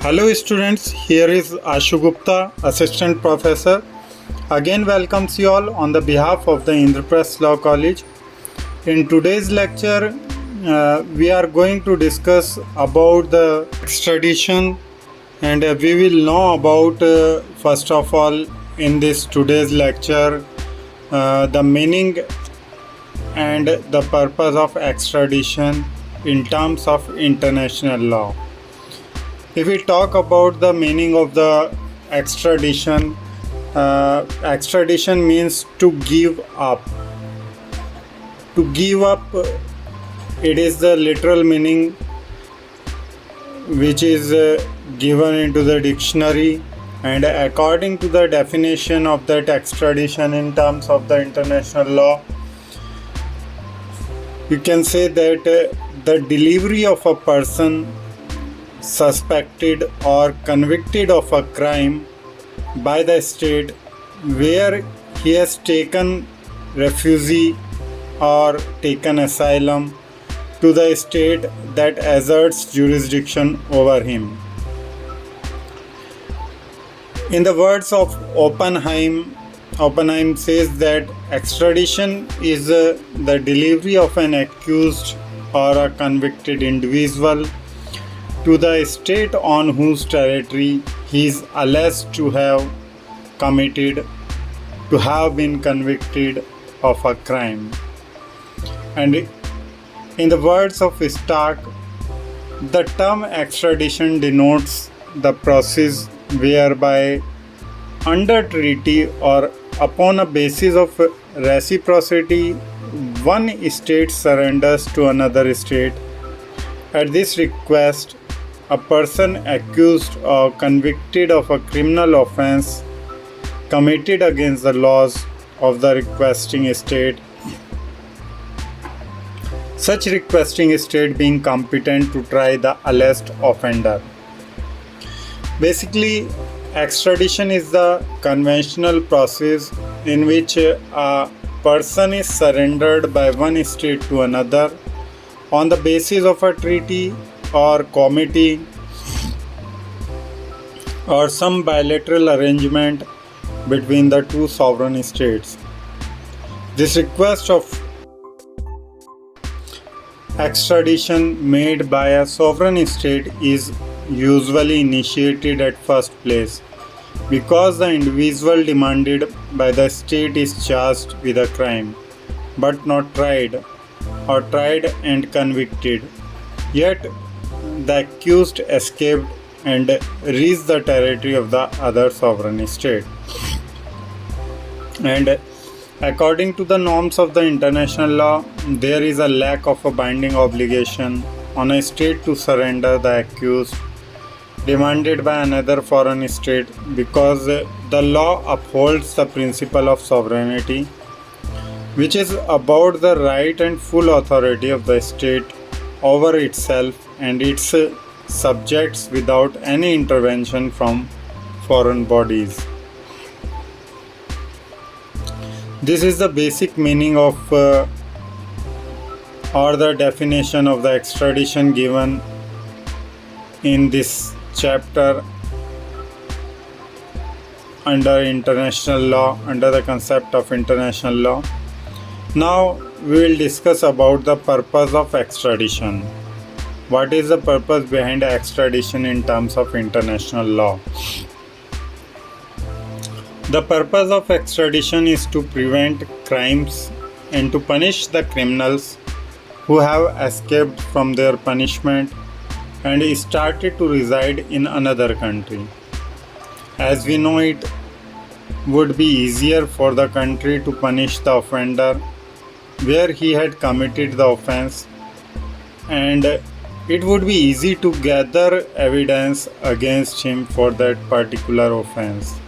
Hello students, here is Ashu Gupta, Assistant Professor. Again welcomes you all on the behalf of the Indraprasth Law College. In today's lecture, we are going to discuss about the extradition and we will know about first of all in this today's lecture the meaning and the purpose of extradition in terms of international law. If we talk about the meaning of the extradition, extradition means to give up. To give up, it is the literal meaning which is given into the dictionary, and according to the definition of that extradition in terms of the international law, you can say that the delivery of a person suspected or convicted of a crime by the state where he has taken refugee or taken asylum to the state that asserts jurisdiction over him. In the words of Oppenheim says that extradition is the delivery of an accused or a convicted individual to the state on whose territory he is alleged to have been convicted of a crime. And in the words of Stark, the term extradition denotes the process whereby under treaty or upon a basis of reciprocity one state surrenders to another state at this request a person accused or convicted of a criminal offense committed against the laws of the requesting state, such requesting state being competent to try the alleged offender. Basically, extradition is the conventional process in which a person is surrendered by one state to another on the basis of a treaty or committee or some bilateral arrangement between the two sovereign states. This request of extradition made by a sovereign state is usually initiated at first place because the individual demanded by the state is charged with a crime but not tried or tried and convicted, yet the accused escaped and reached the territory of the other sovereign state. And according to the norms of the international law, there is a lack of a binding obligation on a state to surrender the accused demanded by another foreign state because the law upholds the principle of sovereignty, which is about the right and full authority of the state over itself and its subjects without any intervention from foreign bodies. This is the basic meaning of or the definition of the extradition given in this chapter under international law, under the concept of international law. Now we will discuss about the purpose of extradition. What is the purpose behind extradition in terms of international law? The purpose of extradition is to prevent crimes and to punish the criminals who have escaped from their punishment and started to reside in another country. As we know, it would be easier for the country to punish the offender where he had committed the offense, and it would be easy to gather evidence against him for that particular offense.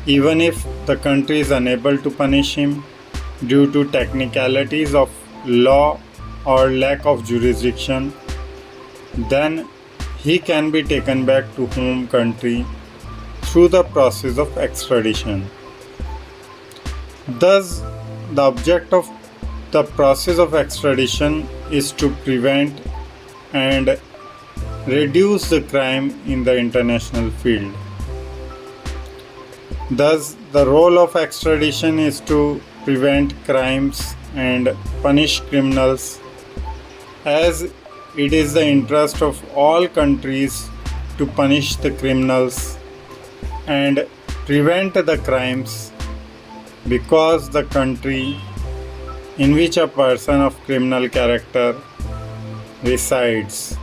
Even if the country is unable to punish him due to technicalities of law or lack of jurisdiction, then he can be taken back to home country through the process of extradition. Thus, the object of the process of extradition is to prevent and reduce the crime in the international field. Thus, the role of extradition is to prevent crimes and punish criminals, as it is the interest of all countries to punish the criminals and prevent the crimes, because the country in which a person of criminal character resides.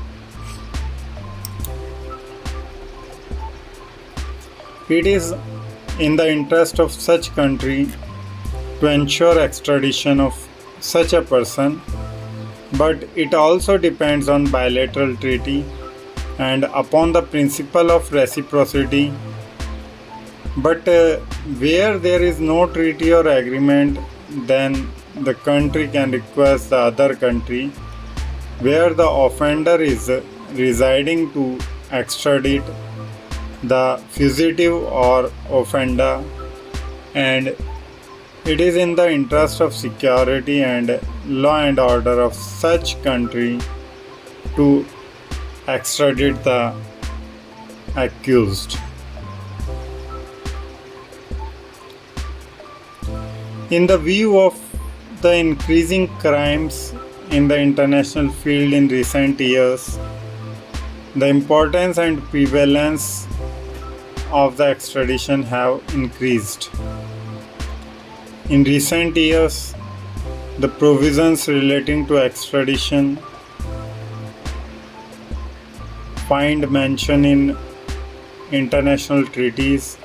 It is in the interest of such country to ensure extradition of such a person, but it also depends on bilateral treaty and upon the principle of reciprocity. But where there is no treaty or agreement, then the country can request the other country where the offender is residing to extradite the fugitive or offender, and it is in the interest of security and law and order of such country to extradite the accused. In the view of the increasing crimes in the international field in recent years, the importance and prevalence of the extradition have increased. In recent years, the provisions relating to extradition find mention in international treaties.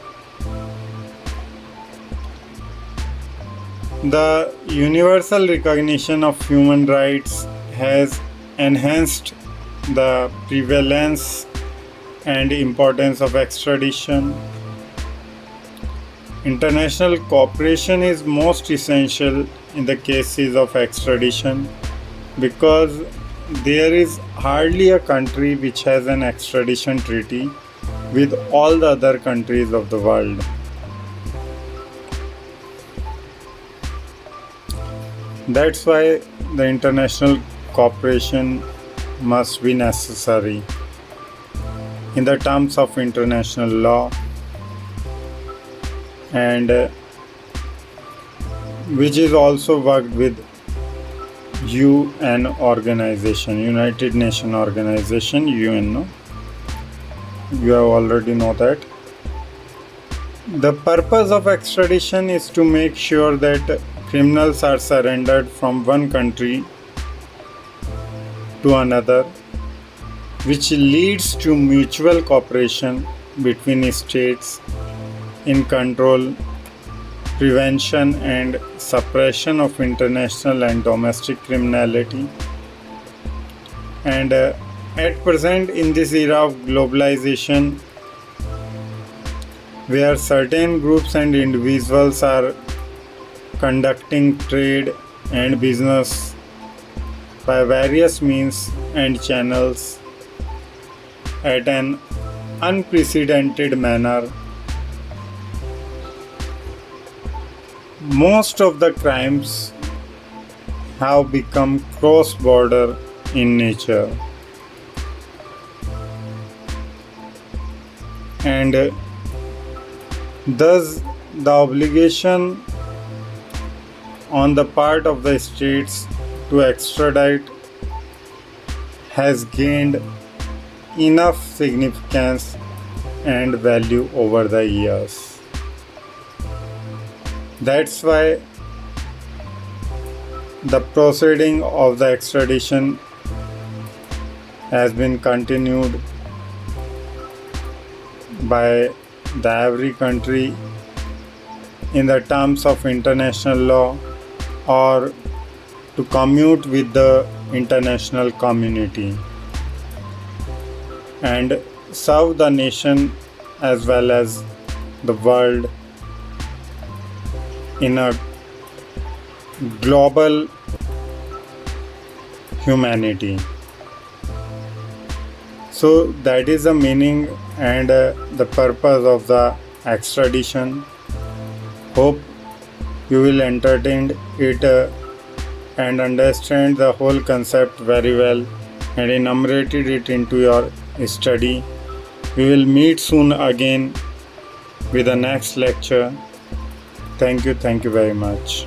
The universal recognition of human rights has enhanced the prevalence and importance of extradition. International cooperation is most essential in the cases of extradition, because there is hardly a country which has an extradition treaty with all the other countries of the world. That's why the international cooperation must be necessary in the terms of international law, and which is also worked with UN organization, United Nations organization, UN. No? You have already know that. The purpose of extradition is to make sure that criminals are surrendered from one country to another, which leads to mutual cooperation between states in control, prevention and suppression of international and domestic criminality. And at present, in this era of globalization, where certain groups and individuals are conducting trade and business by various means and channels at an unprecedented manner, most of the crimes have become cross-border in nature, and thus the obligation on the part of the states to extradite has gained enough significance and value over the years. That's why the proceeding of the extradition has been continued by the every country in the terms of international law, or to commute with the international community and serve the nation as well as the world in a global humanity. So that is the meaning and the purpose of the extradition. Hope you will entertain it and understand the whole concept very well and enumerated it into your study. We will meet soon again with the next lecture. Thank you very much.